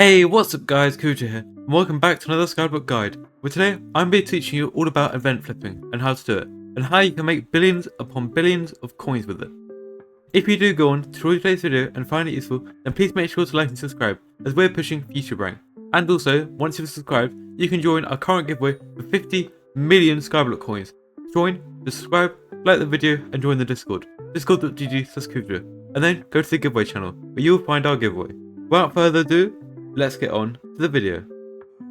Hey, what's up guys, Kuvdra here, and welcome back to another Skyblock guide, where today I'm going to be teaching you all about event flipping and how to do it, and how you can make billions upon billions of coins with it. If you do go on to today's video and find it useful, then please make sure to like and subscribe, as we're pushing future rank. And also, once you've subscribed, you can join our current giveaway for 50 million Skyblock coins. Join, subscribe, like the video, and join the Discord, discord.gg/Kuvdra, and then go to the giveaway channel, where you will find our giveaway. Without further ado, let's get on to the video.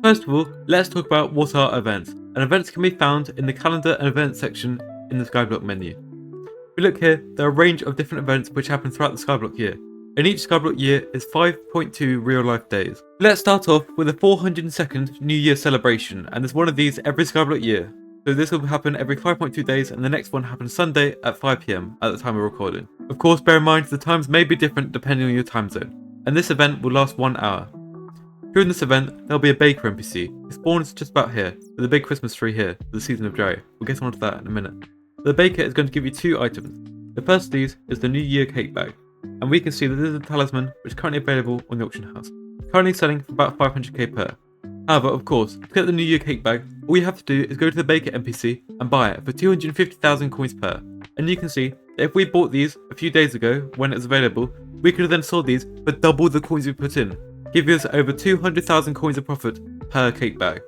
First of all, let's talk about what are events, and events can be found in the calendar and events section in the Skyblock menu. If we look here, there are a range of different events which happen throughout the Skyblock year, and each Skyblock year is 5.2 real life days. Let's start off with the 402nd New Year celebration, and there's one of these every Skyblock year. So this will happen every 5.2 days, and the next one happens Sunday at 5 PM at the time of recording. Of course, bear in mind the times may be different depending on your time zone, and this event will last 1 hour. During this event, there'll be a baker NPC. It spawns just about here, with a big Christmas tree here for the season of joy. We'll get onto that in a minute. The baker is going to give you 2 items. The first of these is the New Year cake bag, and we can see that this is a talisman which is currently available on the auction house, currently selling for about 500k per. However, of course, to get the New Year cake bag, all you have to do is go to the baker NPC and buy it for 250,000 coins per. And you can see that if we bought these a few days ago when it was available, we could have then sold these for double the coins we put in, giving us over 200,000 coins of profit per cake bag.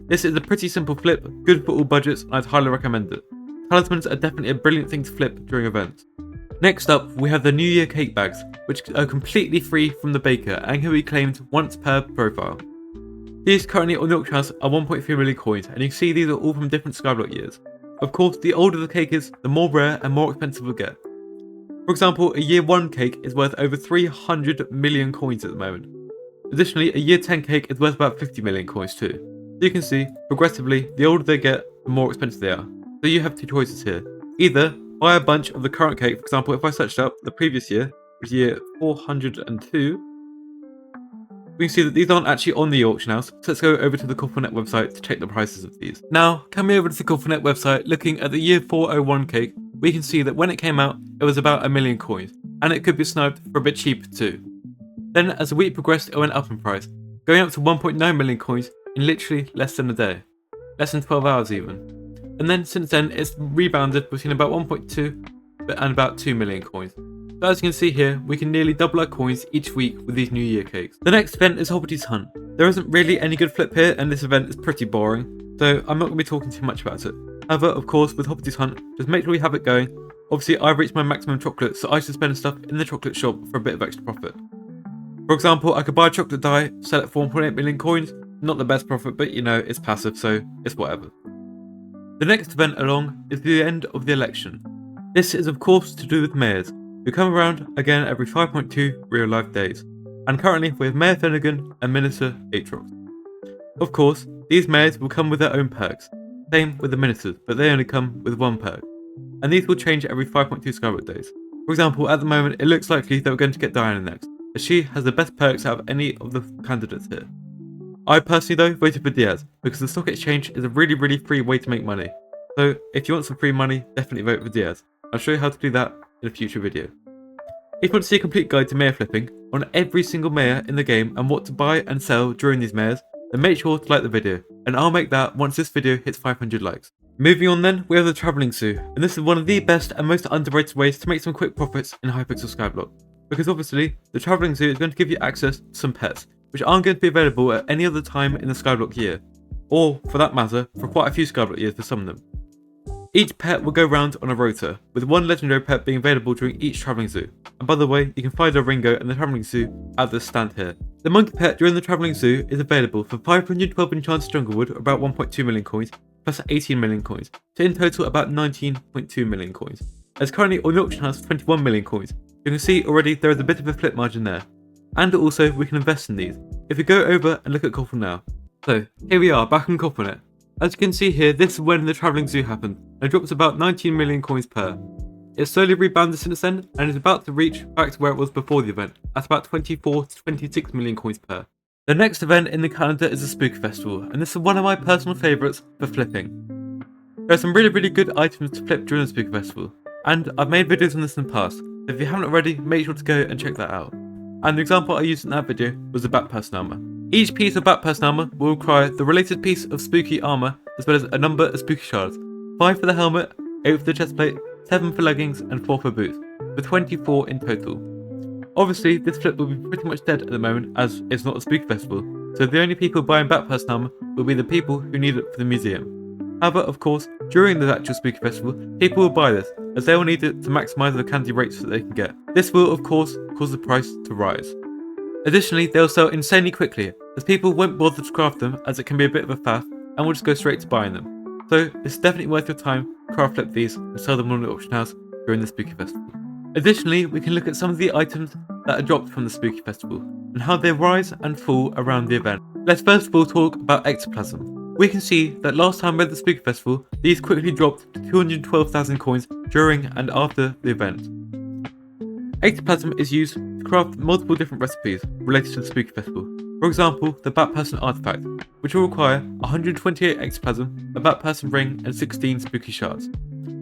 This is a pretty simple flip, good for all budgets, and I'd highly recommend it. Talismans are definitely a brilliant thing to flip during events. Next up, we have the New Year cake bags, which are completely free from the baker and can be claimed once per profile. These currently on the auction house are 1.3 million coins, and you can see these are all from different Skyblock years. Of course, the older the cake is, the more rare and more expensive it will get. For example, a year 1 cake is worth over 300 million coins at the moment. Additionally, a year 10 cake is worth about 50 million coins too. So you can see, progressively, the older they get, the more expensive they are. So you have 2 choices here. Either buy a bunch of the current cake. For example, if I searched up the previous year, which is year 402, we can see that these aren't actually on the auction house, so let's go over to the Coppernet website to check the prices of these. Now, coming over to the Coppernet website, looking at the year 401 cake, we can see that when it came out, it was about 1 million coins, and it could be sniped for a bit cheaper too. Then, as the week progressed, it went up in price, going up to 1.9 million coins in literally less than a day. Less than 12 hours even. And then, since then, it's rebounded between about 1.2 and about 2 million coins. So as you can see here, we can nearly double our coins each week with these New Year cakes. The next event is Hoppity's Hunt. There isn't really any good flip here, and this event is pretty boring, so I'm not going to be talking too much about it. However, of course, with Hoppity's Hunt, just make sure we have it going. Obviously, I've reached my maximum chocolate, so I should spend stuff in the chocolate shop for a bit of extra profit. For example, I could buy a chocolate die, sell it for 1.8 million coins. Not the best profit, but you know, it's passive, so it's whatever. The next event along is the end of the election. This is of course to do with mayors, who come around again every 5.2 real life days. And currently we have Mayor Finnegan and Minister Aatrox. Of course, these mayors will come with their own perks. Same with the ministers, but they only come with 1 perk. And these will change every 5.2 Skyblock days. For example, at the moment it looks likely that we're going to get Diana next, as she has the best perks out of any of the candidates here. I personally though voted for Diaz, because the stock exchange is a really free way to make money. So if you want some free money, definitely vote for Diaz. I'll show you how to do that in a future video. If you want to see a complete guide to mayor flipping on every single mayor in the game and what to buy and sell during these mayors, then make sure to like the video, and I'll make that once this video hits 500 likes. Moving on then, we have the Travelling Zoo, and this is one of the best and most underrated ways to make some quick profits in Hypixel Skyblock. Because obviously, the Travelling Zoo is going to give you access to some pets, which aren't going to be available at any other time in the Skyblock year, or for that matter, for quite a few Skyblock years for some of them. Each pet will go round on a rota, with 1 legendary pet being available during each Travelling Zoo. And by the way, you can find a Ringo and the Travelling Zoo at this stand here. The monkey pet during the Travelling Zoo is available for 512 enchanted junglewood, or about 1.2 million coins, plus 18 million coins, so in total about 19.2 million coins. As currently on the auction house 21 million coins, you can see already there is a bit of a flip margin there. And also we can invest in these. If we go over and look at Copper now. So here we are back on Coppernet. As you can see here, this is when the Travelling Zoo happened, and it drops about 19 million coins per. It's slowly rebounded since then, and is about to reach back to where it was before the event, at about 24 to 26 million coins per. The next event in the calendar is the Spooky Festival, and this is one of my personal favourites for flipping. There are some really good items to flip during the Spooky Festival, and I've made videos on this in the past, so if you haven't already, make sure to go and check that out. and the example I used in that video was the Batperson armor. Each piece of Batperson armor will require the related piece of spooky armor as well as a number of spooky shards. 5 for the helmet, 8 for the chestplate, 7 for leggings, and 4 for boots, for 24 in total. Obviously, this flip will be pretty much dead at the moment as it's not a spooky festival, so the only people buying Batperson armor will be the people who need it for the museum. However, of course, during the actual spooky festival, people will buy this, as they will need it to maximise the candy rates that they can get. This will, of course, cause the price to rise. Additionally, they'll sell insanely quickly, as people won't bother to craft them as it can be a bit of a faff, and will just go straight to buying them. So, it's definitely worth your time to craft flip these and sell them on the auction house during the spooky festival. Additionally, we can look at some of the items that are dropped from the spooky festival, and how they rise and fall around the event. Let's first of all talk about ectoplasm. We can see that last time at the spooky festival, these quickly dropped to 212,000 coins during and after the event. Ectoplasm is used to craft multiple different recipes related to the spooky festival. For example, the Batperson artifact, which will require 128 ectoplasm, a Batperson ring, and 16 spooky shards.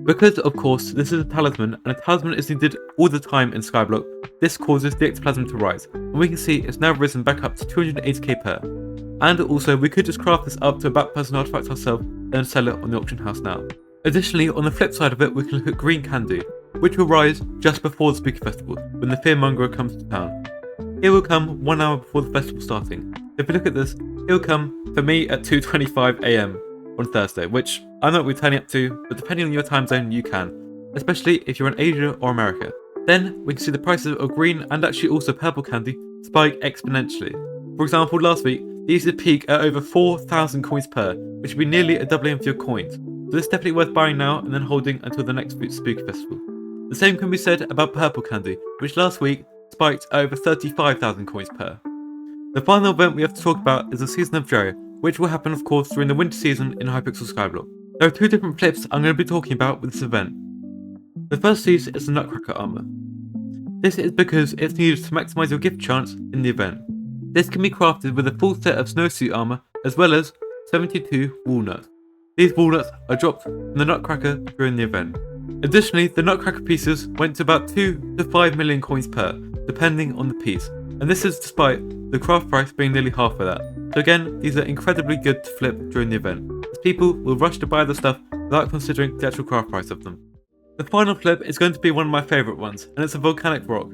Because, of course, this is a talisman, and a talisman is needed all the time in Skyblock, this causes the ectoplasm to rise, and we can see it's now risen back up to 280k per. And also, we could just craft this up to a Batperson artifact ourselves, then sell it on the auction house now. Additionally, on the flip side of it, we can look at green candy, which will rise just before the spooky festival, when the fearmonger comes to town. It will come 1 hour before the festival starting. If you look at this, it will come, for me, at 2:25 AM on Thursday, which I know we're turning up to, but depending on your time zone, you can, especially if you're in Asia or America. Then, we can see the prices of green and actually also purple candy spike exponentially. For example, last week, these would peak at over 4,000 coins per, which would be nearly a doubling of your coins. So this is definitely worth buying now and then holding until the next spooky festival. The same can be said about purple candy, which last week spiked at over 35,000 coins per. The final event we have to talk about is the Season of Joy, which will happen of course during the winter season in Hypixel Skyblock. There are 2 different flips I'm going to be talking about with this event. The first piece is the Nutcracker armor. This is because it's needed to maximise your gift chance in the event. This can be crafted with a full set of snowsuit armor as well as 72 walnuts. These walnuts are dropped from the Nutcracker during the event. Additionally, the Nutcracker pieces went to about 2 to 5 million coins per, depending on the piece, and this is despite the craft price being nearly half of that. So again, these are incredibly good to flip during the event, as people will rush to buy the stuff without considering the actual craft price of them. The final flip is going to be one of my favourite ones, and it's a volcanic rock.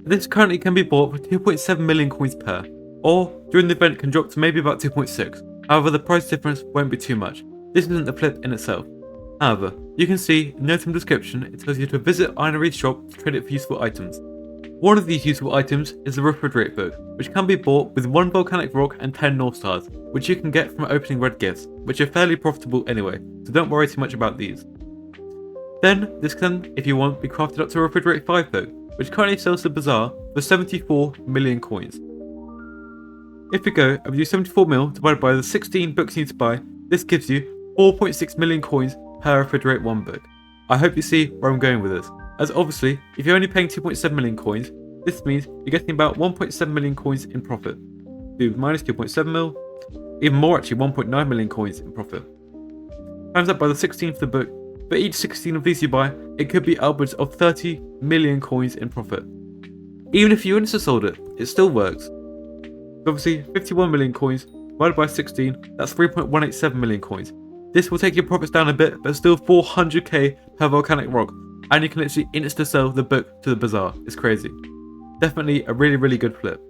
This currently can be bought for 2.7 million coins per, or during the event can drop to maybe about 2.6, however the price difference won't be too much. This isn't the flip in itself. However, you can see in the item description it tells you to visit Ironry's shop to trade it for useful items. One of these useful items is the Refrigerate book, which can be bought with 1 volcanic rock and 10 North Stars, which you can get from opening red gifts, which are fairly profitable anyway, so don't worry too much about these. Then, this can, if you want, be crafted up to a Refrigerate 5 book, which currently sells to Bazaar for 74 million coins. If we go and do 74 mil divided by the 16 books you need to buy, this gives you 4.6 million coins per Refrigerate 1 book. I hope you see where I'm going with this, as obviously, if you're only paying 2.7 million coins, this means you're getting about 1.7 million coins in profit. Do minus 2.7 mil, even more actually, 1.9 million coins in profit. Times that by the 16 for the book. For each 16 of these you buy, it could be upwards of 30 million coins in profit. Even if you insta-sold it, it still works. Obviously, 51 million coins divided by 16, that's 3.187 million coins. This will take your profits down a bit, but still 400k per volcanic rock, and you can literally insta-sell the book to the Bazaar. It's crazy. Definitely a really good flip.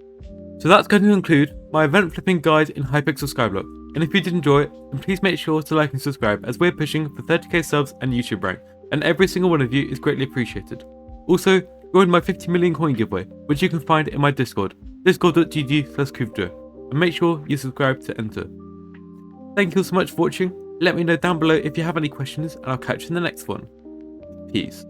So that's going to conclude my event flipping guide in Hypixel Skyblock. And if you did enjoy it, then please make sure to like and subscribe, as we're pushing for 30k subs and YouTube rank, and every single one of you is greatly appreciated. Also, join my 50 million coin giveaway, which you can find in my Discord, discord.gg/Kuvdra, and make sure you subscribe to enter. Thank you all so much for watching. Let me know down below if you have any questions, and I'll catch you in the next one. Peace.